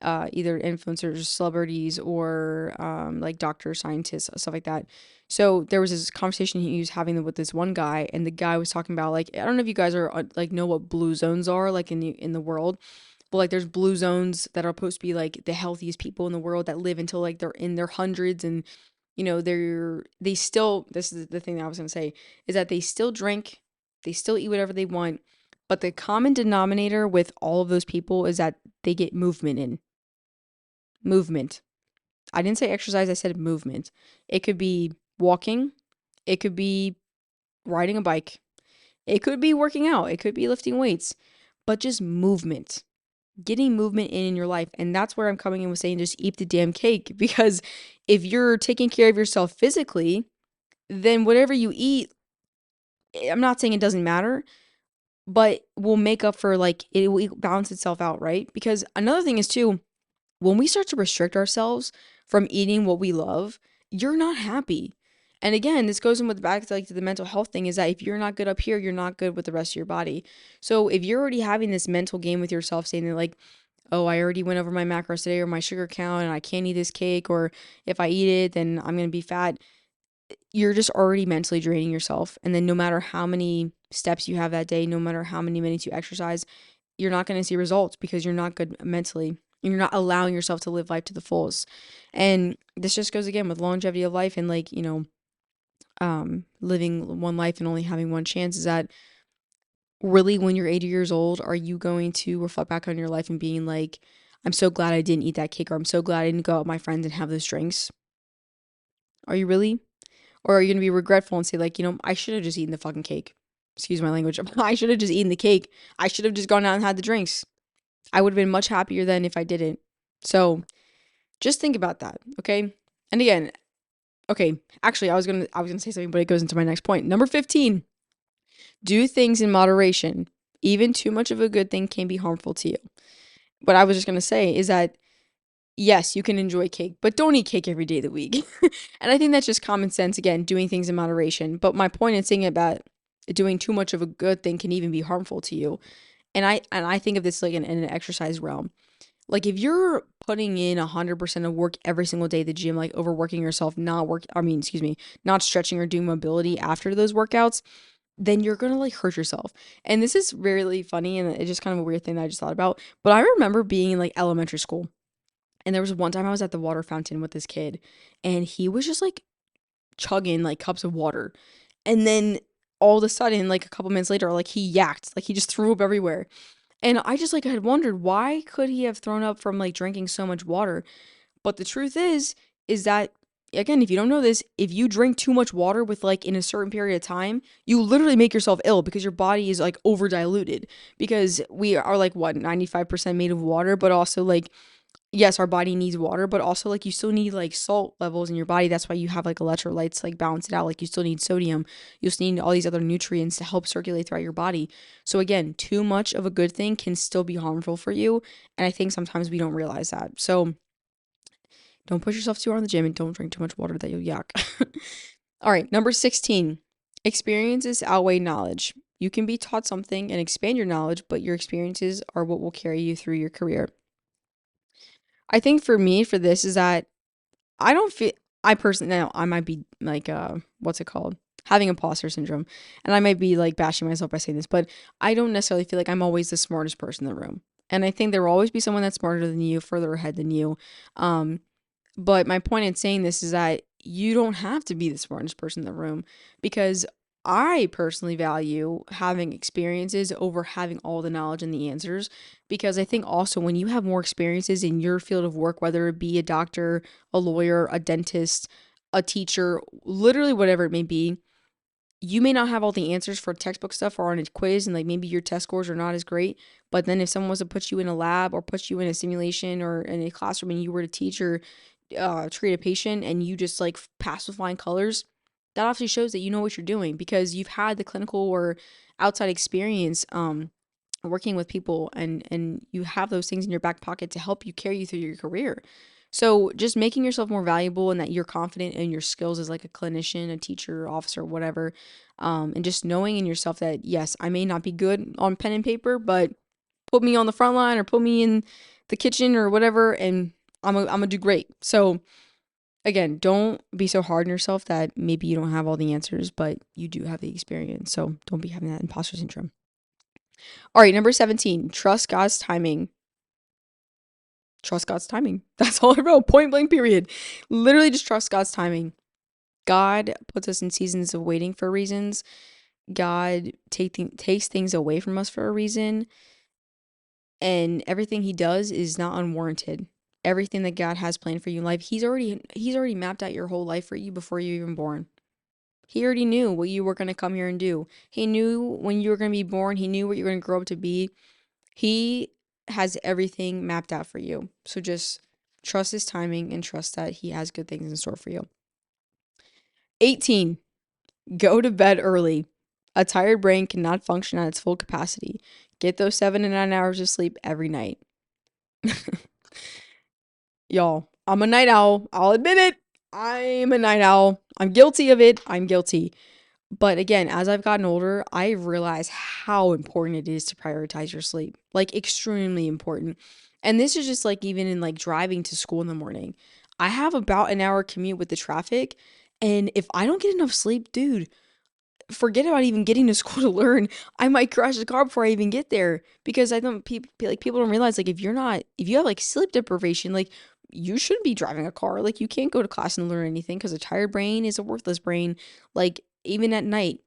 either influencers, celebrities, or like doctors, scientists, stuff like that. So there was this conversation he was having with this one guy, and the guy was talking about like, I don't know if you guys are like know what blue zones are like in the world, but like there's blue zones that are supposed to be like the healthiest people in the world that live until like they're in their hundreds, and they still, this is the thing that I was gonna say, is that they still drink, they still eat whatever they want, but the common denominator with all of those people is that they get movement in. Movement. I didn't say exercise, I said movement. It could be walking, it could be riding a bike, it could be working out, it could be lifting weights, but just movement. Getting movement in your life. And that's where I'm coming in with saying just eat the damn cake. Because if you're taking care of yourself physically, then whatever you eat, I'm not saying it doesn't matter, but will make up for like it will balance itself out, right? Because another thing is too, when we start to restrict ourselves from eating what we love, you're not happy. And again, this goes in with back to like to the mental health thing, is that if you're not good up here, you're not good with the rest of your body. So if you're already having this mental game with yourself saying that like, oh, I already went over my macros today or my sugar count and I can't eat this cake, or if I eat it, then I'm going to be fat, you're just already mentally draining yourself. And then no matter how many steps you have that day, no matter how many minutes you exercise, you're not going to see results because you're not good mentally and you're not allowing yourself to live life to the fullest. And this just goes again with longevity of life and like, living one life and only having one chance, is that really when you're 80 years old, are you going to reflect back on your life and being like, I'm so glad I didn't eat that cake, or I'm so glad I didn't go out with my friends and have those drinks? Are you really? Or are you going to be regretful and say like, I should have just eaten the fucking cake. Excuse my language. I should have just eaten the cake. I should have just gone out and had the drinks. I would have been much happier than if I didn't. So just think about that, okay? And again, Okay, actually, I was gonna say something, but it goes into my next point. Number 15, do things in moderation. Even too much of a good thing can be harmful to you. What I was just gonna say is that yes, you can enjoy cake, but don't eat cake every day of the week. And I think that's just common sense, again, doing things in moderation. But my point in saying about doing too much of a good thing can even be harmful to you. And I think of this like in an exercise realm. Like if you're putting in 100% of work every single day at the gym, like overworking yourself, not stretching or doing mobility after those workouts, then you're gonna like hurt yourself. And this is really funny and it's just kind of a weird thing that I just thought about. But I remember being in like elementary school, and there was one time I was at the water fountain with this kid, and he was just like chugging like cups of water. And then all of a sudden, like a couple minutes later, like he yacked, like he just threw up everywhere. And I just like had wondered, why could he have thrown up from like drinking so much water? But the truth is that, again, if you don't know this, if you drink too much water with like in a certain period of time, you literally make yourself ill because your body is like over diluted, because we are like what, 95% made of water, but also like yes, our body needs water, but also like you still need like salt levels in your body. That's why you have like electrolytes, like balance it out. Like you still need sodium. You still need all these other nutrients to help circulate throughout your body. So again, too much of a good thing can still be harmful for you. And I think sometimes we don't realize that. So don't push yourself too hard in the gym, and don't drink too much water that you'll yuck. All right, number 16. Experiences outweigh knowledge. You can be taught something and expand your knowledge, but your experiences are what will carry you through your career. I think for me, for this, is that I don't feel, I personally, now I might be like, what's it called? Having imposter syndrome. And I might be like bashing myself by saying this, but I don't necessarily feel like I'm always the smartest person in the room. And I think there will always be someone that's smarter than you, further ahead than you. Um, but my point in saying this is that you don't have to be the smartest person in the room, because I personally value having experiences over having all the knowledge and the answers. Because I think also when you have more experiences in your field of work, whether it be a doctor, a lawyer, a dentist, a teacher, literally whatever it may be, you may not have all the answers for textbook stuff or on a quiz, and like maybe your test scores are not as great. But then if someone was to put you in a lab or put you in a simulation or in a classroom and you were to teach or treat a patient and you just like pass with flying colors, that obviously shows that you know what you're doing because you've had the clinical or outside experience working with people, and you have those things in your back pocket to help you carry you through your career. So just making yourself more valuable and that you're confident in your skills as like a clinician, a teacher, officer, whatever, and just knowing in yourself that yes, I may not be good on pen and paper, but put me on the front line or put me in the kitchen or whatever, and I'm gonna do great. So again, don't be so hard on yourself that maybe you don't have all the answers, but you do have the experience. So don't be having that imposter syndrome. All right, number 17, trust God's timing. Trust God's timing. That's all I wrote. Point blank, period. Literally just trust God's timing. God puts us in seasons of waiting for reasons. God takes things away from us for a reason. And everything he does is not unwarranted. Everything that God has planned for you in life, he's already mapped out your whole life for you before you were even born. He already knew what you were going to come here and do. He knew when you were going to be born. He knew what you were going to grow up to be. He has everything mapped out for you. So just trust his timing and trust that he has good things in store for you. 18, go to bed early. A tired brain cannot function at its full capacity. Get those 7 to 9 hours of sleep every night. Y'all, I'm a night owl. I'll admit it. I'm a night owl. I'm guilty of it. I'm guilty. But again, as I've gotten older, I realize how important it is to prioritize your sleep. Like extremely important. And this is just like even in like driving to school in the morning. I have about an hour commute with the traffic, and if I don't get enough sleep, dude, forget about even getting to school to learn. I might crash the car before I even get there, because I don't people don't realize, like, if you have like sleep deprivation, like you shouldn't be driving a car. Like you can't go to class and learn anything, because a tired brain is a worthless brain. Like even at night,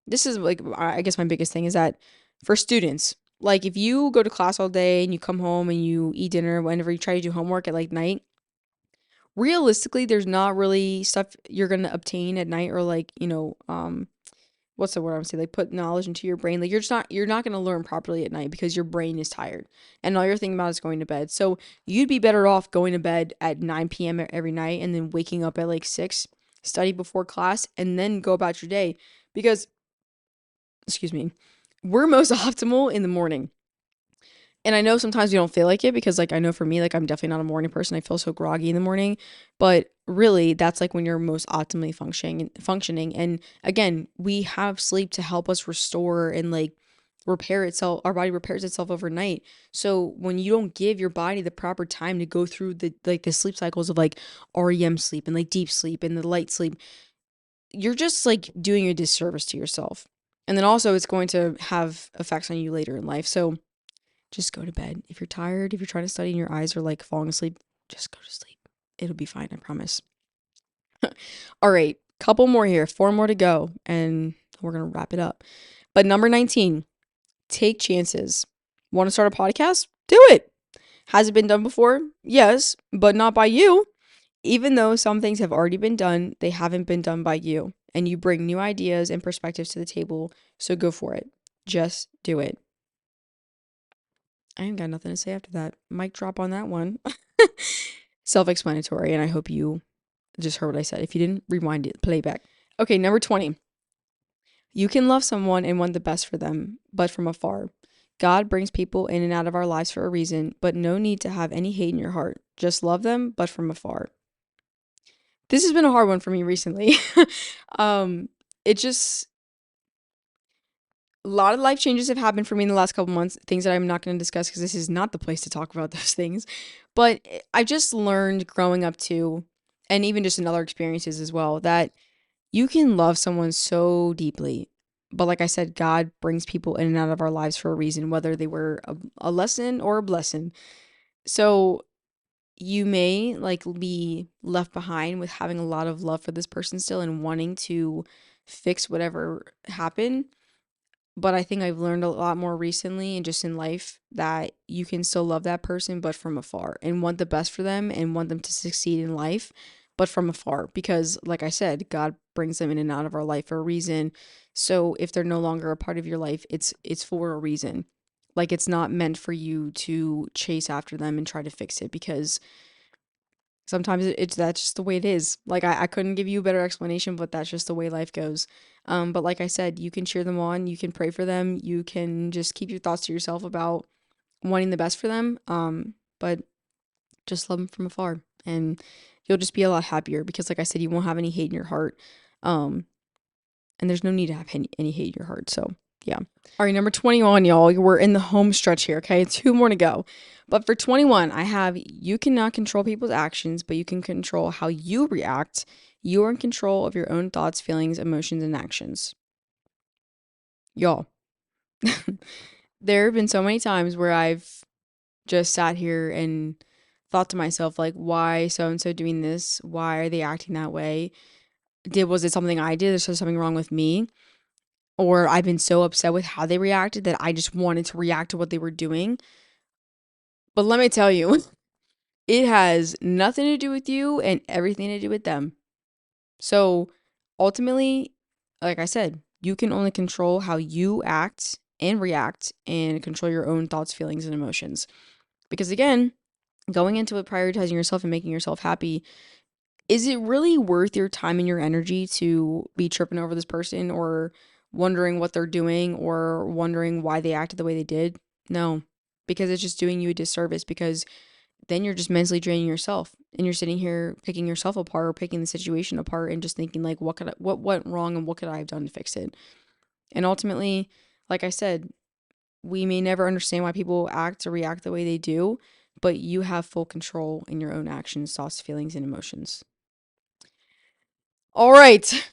this is like, I guess my biggest thing is that for students, like if you go to class all day and you come home and you eat dinner, whenever you try to do homework at like night, realistically there's not really stuff you're gonna obtain at night, or like, what's the word I'm saying? Like put knowledge into your brain. Like you're not gonna learn properly at night because your brain is tired and all you're thinking about is going to bed. So you'd be better off going to bed at 9 p.m. every night and then waking up at like 6. study before class, and then go about your day. Because, excuse me, we're most optimal in the morning. And I know sometimes you don't feel like it because, like, I know for me, like, I'm definitely not a morning person. I feel so groggy in the morning. But really, that's like when you're most optimally functioning. And again, we have sleep to help us restore and like repair itself. Our body repairs itself overnight. So when you don't give your body the proper time to go through the sleep cycles of like REM sleep and like deep sleep and the light sleep, you're just like doing a disservice to yourself. And then also it's going to have effects on you later in life. So just go to bed. If you're tired, if you're trying to study and your eyes are like falling asleep, just go to sleep. It'll be fine, I promise. All right, couple more here, 4 more to go, and we're going to wrap it up. But number 19, take chances. Want to start a podcast? Do it. Has it been done before? Yes, but not by you. Even though some things have already been done, they haven't been done by you. And you bring new ideas and perspectives to the table, so go for it. Just do it. I ain't got nothing to say after that. Mic drop on that one. Self-explanatory, and I hope you just heard what I said. If you didn't, rewind it, playback. Okay, number 20. You can love someone and want the best for them, but from afar. God brings people in and out of our lives for a reason, but no need to have any hate in your heart. Just love them, but from afar. This has been a hard one for me recently. It just a lot of life changes have happened for me in the last couple months, things that I'm not going to discuss because this is not the place to talk about those things. But I just learned growing up too, and even just in other experiences as well, that you can love someone so deeply. But like I said, God brings people in and out of our lives for a reason, whether they were a lesson or a blessing. So you may like be left behind with having a lot of love for this person still and wanting to fix whatever happened, but I think I've learned a lot more recently and just in life that you can still love that person, but from afar, and want the best for them and want them to succeed in life, but from afar. Because, like I said, God brings them in and out of our life for a reason. So if they're no longer a part of your life, it's for a reason. Like it's not meant for you to chase after them and try to fix it because sometimes it's that's just the way it is. Like I couldn't give you a better explanation, but that's just the way life goes. But like I said, you can cheer them on, you can pray for them, you can just keep your thoughts to yourself about wanting the best for them. But just love them from afar, and you'll just be a lot happier because, like I said, you won't have any hate in your heart. Um, and there's no need to have any hate in your heart. So yeah. All right, number 21, y'all. We're in the home stretch here, okay? 2 more to go. But for 21, I have you cannot control people's actions, but you can control how you react. You are in control of your own thoughts, feelings, emotions, and actions. Y'all, there have been so many times where I've just sat here and thought to myself, like, why so and so doing this? Why are they acting that way? Was it something I did? Is there something wrong with me? Or I've been so upset with how they reacted that I just wanted to react to what they were doing. But let me tell you, it has nothing to do with you and everything to do with them. So ultimately, like I said, you can only control how you act and react and control your own thoughts, feelings, and emotions. Because again, going into it, prioritizing yourself and making yourself happy, is it really worth your time and your energy to be tripping over this person or wondering what they're doing or wondering why they acted the way they did? No, because it's just doing you a disservice because then you're just mentally draining yourself and you're sitting here picking yourself apart or picking the situation apart and just thinking like what went wrong and what could I have done to fix it? And ultimately, like I said, we may never understand why people act or react the way they do, but you have full control in your own actions, thoughts, feelings, and emotions. All right.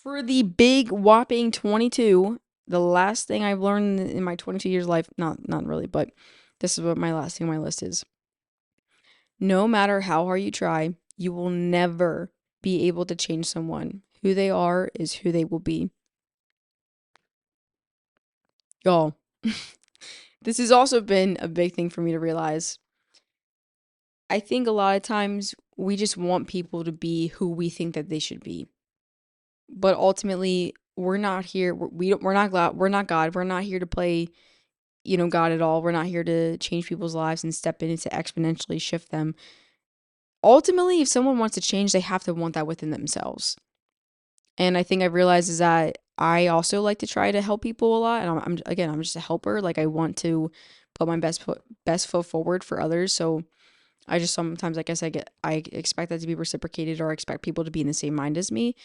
For the big whopping 22, the last thing I've learned in my 22 years life, not really, but this is what my last thing on my list is. No matter how hard you try, you will never be able to change someone. Who they are is who they will be. Y'all, this has also been a big thing for me to realize. I think a lot of times we just want people to be who we think that they should be. But ultimately, we're not here we're not glad we're not God. We're not here to play, God at all. We're not here to change people's lives and step in to exponentially shift them. ultimately, if someone wants to change, they have to want that within themselves. And I think I've realized is that I also like to try to help people a lot. And I'm just a helper. Like I want to put my best foot forward for others. So I just sometimes, I guess I expect that to be reciprocated, or I expect people to be in the same mind as me.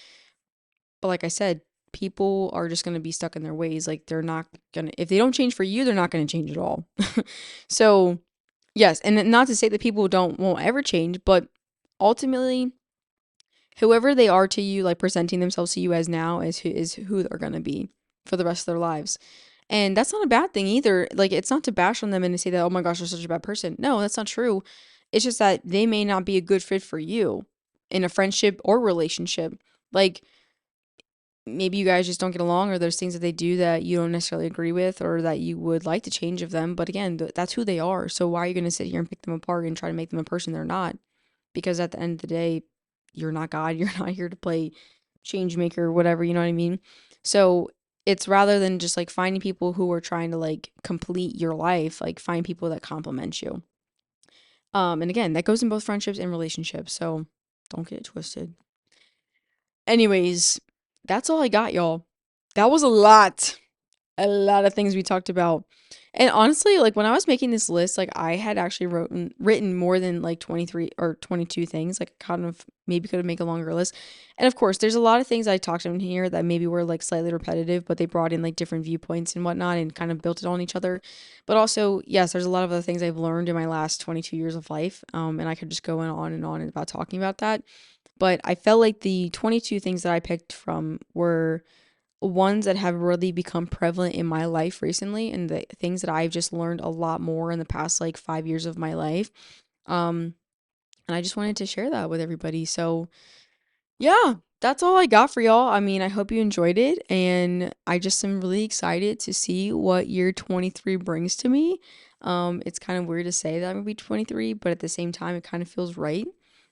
But like I said, people are just going to be stuck in their ways. Like they're not going to, if they don't change for you, they're not going to change at all. So yes. And not to say that people won't ever change, but ultimately, whoever they are to you, like presenting themselves to you as now, is who they're going to be for the rest of their lives. And that's not a bad thing either. Like, it's not to bash on them and to say that, oh my gosh, they're such a bad person. No, that's not true. It's just that they may not be a good fit for you in a friendship or relationship. Like, maybe you guys just don't get along, or there's things that they do that you don't necessarily agree with, or that you would like to change of them. But again, that's who they are. So why are you going to sit here and pick them apart and try to make them a person they're not? Because at the end of the day, you're not God. You're not here to play change maker, whatever, you know what I mean? So it's rather than just like finding people who are trying to like complete your life, like find people that complement you. And again, that goes in both friendships and relationships. So don't get it twisted. Anyways, that's all I got, y'all. That was a lot of things we talked about. And honestly, like when I was making this list, like I had actually written more than like 23 or 22 things. Like kind of maybe could have made a longer list. And of course, there's a lot of things I talked in here that maybe were like slightly repetitive, but they brought in like different viewpoints and whatnot and kind of built it on each other. But also, yes, there's a lot of other things I've learned in my last 22 years of life. And I could just go on and on about talking about that. But I felt like the 22 things that I picked from were ones that have really become prevalent in my life recently, and the things that I've just learned a lot more in the past like 5 years of my life. Um, and I just wanted to share that with everybody. So yeah, that's all I got for y'all. I mean, I hope you enjoyed it, and I just am really excited to see what year 23 brings to me. It's kind of weird to say that I'm gonna be 23, but at the same time, it kind of feels right.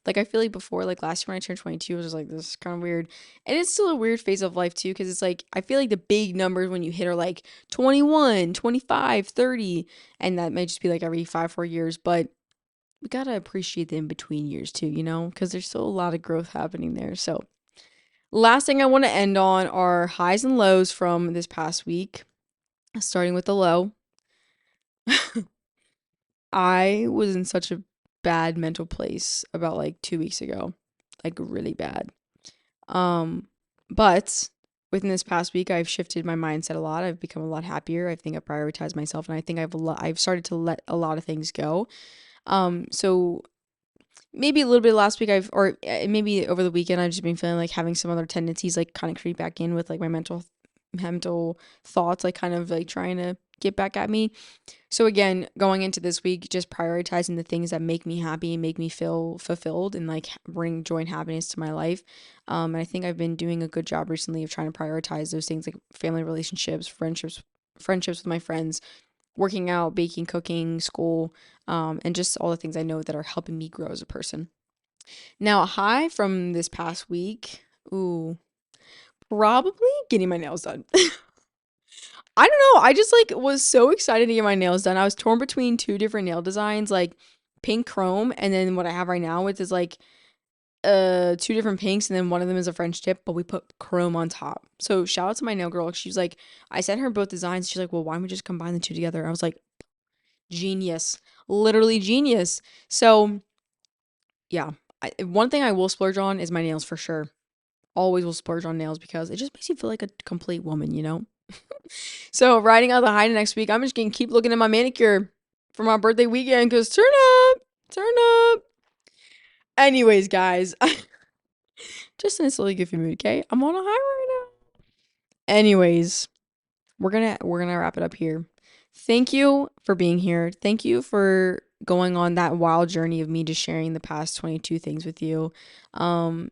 Like I feel like before, like last year when I turned 22, it was just like this is kind of weird, and it's still a weird phase of life too, because it's like I feel like the big numbers when you hit are like 21, 25, 30, and that may just be like every 5, 4 years, but we gotta appreciate the in between years too, you know, because there's still a lot of growth happening there. So last thing I want to end on are highs and lows from this past week. Starting with the low, I was in such a bad mental place about like 2 weeks ago, like really bad. Um, but within this past week, I've shifted my mindset a lot. I've become a lot happier. I think I prioritize myself, and I think I've started to let a lot of things go. So maybe a little bit last week or maybe over the weekend I've just been feeling like having some other tendencies like kind of creep back in with like my mental thoughts, like kind of like trying to get back at me. So again, going into this week, just prioritizing the things that make me happy and make me feel fulfilled and like bring joy and happiness to my life. And I think I've been doing a good job recently of trying to prioritize those things like family relationships, friendships with my friends, working out, baking, cooking, school, and just all the things I know that are helping me grow as a person. Now, a high from this past week, ooh, probably getting my nails done. I don't know. I just like was so excited to get my nails done. I was torn between two different nail designs, like pink chrome, and then what I have right now with is like two different pinks, and then one of them is a French tip, but we put chrome on top. So shout out to my nail girl. She's like, I sent her both designs. She's like, well, why don't we just combine the two together? I was like, genius, literally genius. So yeah, one thing I will splurge on is my nails for sure. Always will splurge on nails because it just makes you feel like a complete woman, you know? So riding out the high next week, I'm just gonna keep looking at my manicure for my birthday weekend because turn up. Anyways, guys, just in a silly goofy mood, okay? I'm on a high right now. Anyways, we're gonna wrap it up here. Thank you for being here. Thank you for going on that wild journey of me just sharing the past 22 things with you.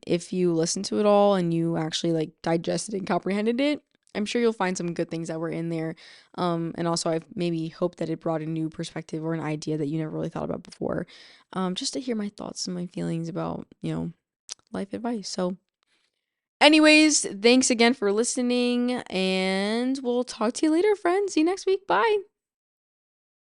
If you listened to it all and you actually like digested and comprehended it, I'm sure you'll find some good things that were in there. And also I maybe hope that it brought a new perspective or an idea that you never really thought about before. Just to hear my thoughts and my feelings about, life advice. So anyways, thanks again for listening, and we'll talk to you later, friends. See you next week. Bye.